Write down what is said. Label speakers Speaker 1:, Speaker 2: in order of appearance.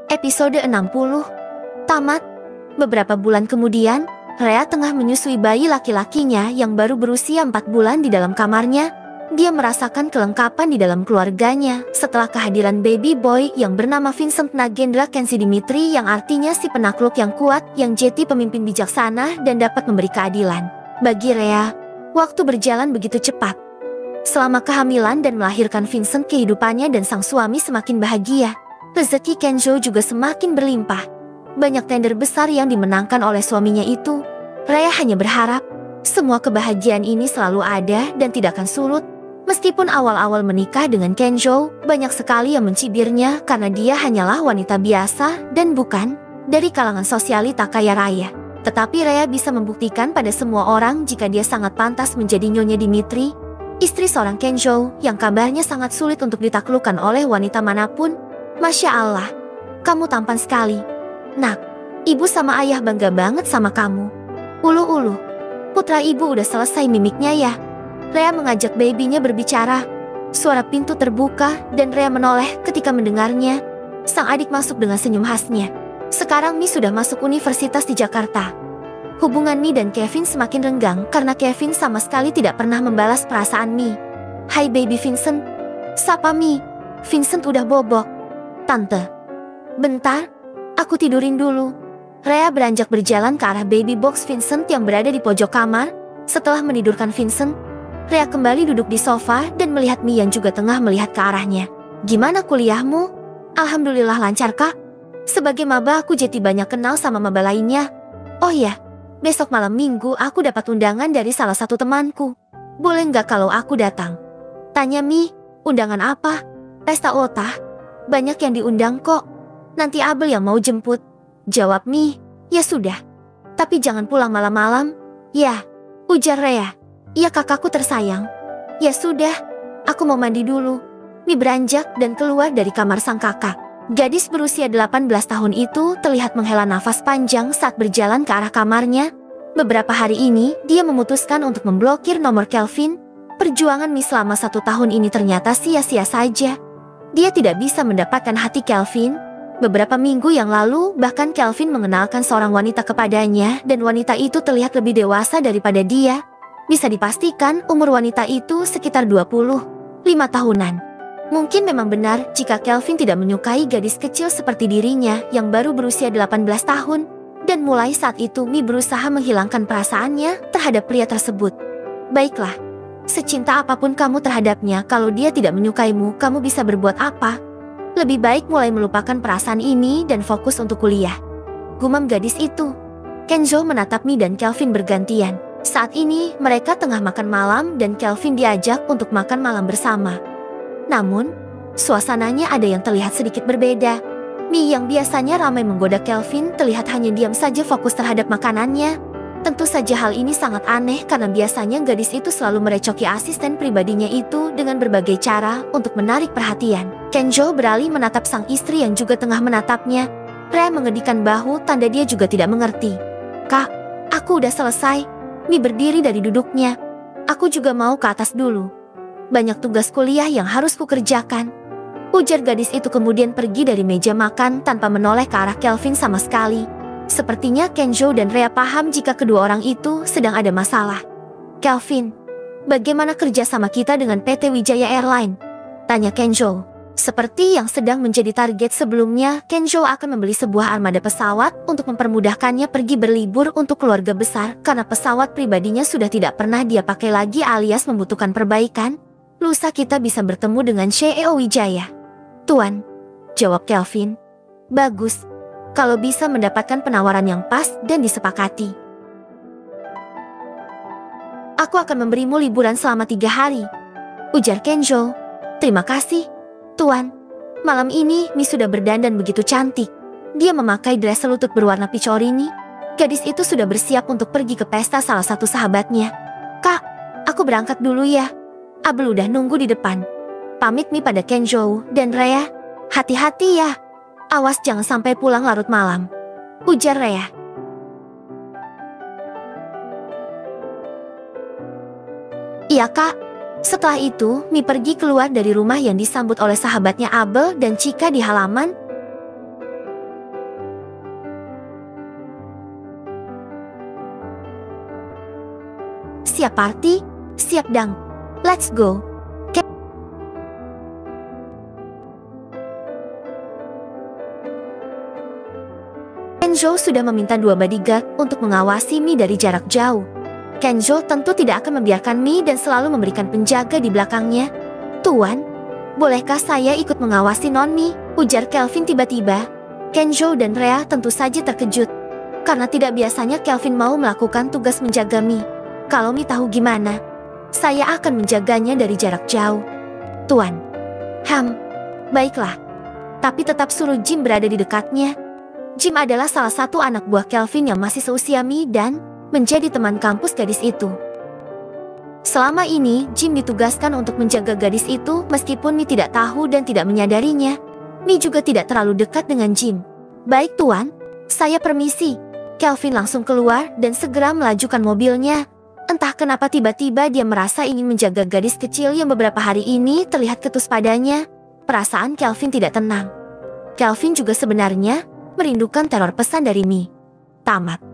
Speaker 1: Episode 60. Tamat. Beberapa bulan kemudian, Rhea tengah menyusui bayi laki-lakinya yang baru berusia 4 bulan di dalam kamarnya. Dia merasakan kelengkapan di dalam keluarganya setelah kehadiran baby boy yang bernama Vincent Nagendra Kensi Dimitri, yang artinya si penakluk yang kuat, yang jeti pemimpin bijaksana dan dapat memberi keadilan. Bagi Rhea, waktu berjalan begitu cepat. Selama kehamilan dan melahirkan Vincent, kehidupannya dan sang suami semakin bahagia. Rezeki Kenzo juga semakin berlimpah. Banyak tender besar yang dimenangkan oleh suaminya itu. Rhea hanya berharap semua kebahagiaan ini selalu ada dan tidak akan surut. Meskipun awal-awal menikah dengan Kenzo, banyak sekali yang mencibirnya karena dia hanyalah wanita biasa dan bukan dari kalangan sosialita kaya raya. Tetapi Rhea bisa membuktikan pada semua orang jika dia sangat pantas menjadi Nyonya Dimitri, istri seorang Kenzo yang kabarnya sangat sulit untuk ditaklukkan oleh wanita manapun. Masya Allah, kamu tampan sekali. Nak, ibu sama ayah bangga banget sama kamu. Ulu-ulu, putra ibu udah selesai mimiknya ya? Rhea mengajak babynya berbicara. Suara pintu terbuka dan Rhea menoleh ketika mendengarnya. Sang adik masuk dengan senyum khasnya. Sekarang Mi sudah masuk universitas di Jakarta. Hubungan Mi dan Kevin semakin renggang karena Kevin sama sekali tidak pernah membalas perasaan Mi. Hai baby Vincent. Sapa Mi. Vincent udah bobok. Tante, bentar, aku tidurin dulu. Rhea beranjak berjalan ke arah baby box Vincent yang berada di pojok kamar. Setelah menidurkan Vincent, Rhea kembali duduk di sofa dan melihat Mi yang juga tengah melihat ke arahnya. Gimana kuliahmu? Alhamdulillah lancar kak. Sebagai maba aku jadi banyak kenal sama maba lainnya. Oh ya, besok malam minggu aku dapat undangan dari salah satu temanku. Boleh nggak kalau aku datang? Tanya Mi, undangan apa? Pesta otah. Banyak yang diundang kok. Nanti Abel yang mau jemput. Jawab Mi. Ya sudah. Tapi jangan pulang malam-malam. Ya, ujar Rhea. Iya kakakku tersayang. Ya sudah, aku mau mandi dulu. Mi beranjak dan keluar dari kamar sang kakak. Gadis berusia 18 tahun itu terlihat menghela nafas panjang saat berjalan ke arah kamarnya. Beberapa hari ini, dia memutuskan untuk memblokir nomor Kelvin. Perjuangan Mi selama 1 tahun ini ternyata sia-sia saja. Dia tidak bisa mendapatkan hati Kelvin. Beberapa minggu yang lalu, bahkan Kelvin mengenalkan seorang wanita kepadanya dan wanita itu terlihat lebih dewasa daripada dia. Bisa dipastikan umur wanita itu sekitar 25 tahunan. Mungkin memang benar jika Kelvin tidak menyukai gadis kecil seperti dirinya yang baru berusia 18 tahun. Dan mulai saat itu Mi berusaha menghilangkan perasaannya terhadap pria tersebut. Baiklah. Secinta apapun kamu terhadapnya, kalau dia tidak menyukaimu, kamu bisa berbuat apa? Lebih baik mulai melupakan perasaan ini dan fokus untuk kuliah. Gumam gadis itu. Kenzo menatap Mi dan Kelvin bergantian. Saat ini, mereka tengah makan malam dan Kelvin diajak untuk makan malam bersama. Namun, suasananya ada yang terlihat sedikit berbeda. Mi yang biasanya ramai menggoda Kelvin terlihat hanya diam saja fokus terhadap makanannya. Tentu saja hal ini sangat aneh karena biasanya gadis itu selalu merecoki asisten pribadinya itu dengan berbagai cara untuk menarik perhatian. Kenzo beralih menatap sang istri yang juga tengah menatapnya. Rhea mengedikkan bahu tanda dia juga tidak mengerti. Kak, aku udah selesai. Mi berdiri dari duduknya. Aku juga mau ke atas dulu. Banyak tugas kuliah yang harus kukerjakan. Ujar gadis itu kemudian pergi dari meja makan tanpa menoleh ke arah Kelvin sama sekali. Sepertinya Kenzo dan Rhea paham jika kedua orang itu sedang ada masalah. Kelvin, bagaimana kerja sama kita dengan PT Wijaya Airline? Tanya Kenzo. Seperti yang sedang menjadi target sebelumnya, Kenzo akan membeli sebuah armada pesawat untuk mempermudahkannya pergi berlibur untuk keluarga besar karena pesawat pribadinya sudah tidak pernah dia pakai lagi alias membutuhkan perbaikan. Lusa kita bisa bertemu dengan CEO Wijaya. Tuan, jawab Kelvin. Bagus. Kalau bisa mendapatkan penawaran yang pas dan disepakati. Aku akan memberimu liburan selama 3 hari. Ujar Kenzo. Terima kasih, Tuan. Malam ini Mi sudah berdandan begitu cantik. Dia memakai dress selutut berwarna picorini. Gadis itu sudah bersiap untuk pergi ke pesta salah satu sahabatnya. Kak, aku berangkat dulu ya. Abel udah nunggu di depan. Pamit Mi pada Kenzo dan Rhea. Hati-hati ya. Awas jangan sampai pulang larut malam. Ujar Rhea. Iya kak. Setelah itu, Mi pergi keluar dari rumah yang disambut oleh sahabatnya Abel dan Chika di halaman. Siap party? Siap dang. Let's go. Kenzo sudah meminta 2 bodyguard untuk mengawasi Mi dari jarak jauh. Kenzo tentu tidak akan membiarkan Mi dan selalu memberikan penjaga di belakangnya. Tuan, bolehkah saya ikut mengawasi Non Mi? Ujar Kelvin tiba-tiba. Kenzo dan Rhea tentu saja terkejut. Karena tidak biasanya Kelvin mau melakukan tugas menjaga Mi. Kalau Mi tahu gimana, saya akan menjaganya dari jarak jauh. Tuan. Baiklah. Tapi tetap suruh Jim berada di dekatnya. Jim adalah salah satu anak buah Kelvin yang masih seusia Mi dan menjadi teman kampus gadis itu. Selama ini, Jim ditugaskan untuk menjaga gadis itu meskipun Mi tidak tahu dan tidak menyadarinya. Mi juga tidak terlalu dekat dengan Jim. Baik tuan, saya permisi. Kelvin langsung keluar dan segera melajukan mobilnya. Entah kenapa tiba-tiba dia merasa ingin menjaga gadis kecil yang beberapa hari ini terlihat ketus padanya. Perasaan Kelvin tidak tenang. Kelvin juga sebenarnya merindukan teror pesan dari Mi. Tamat.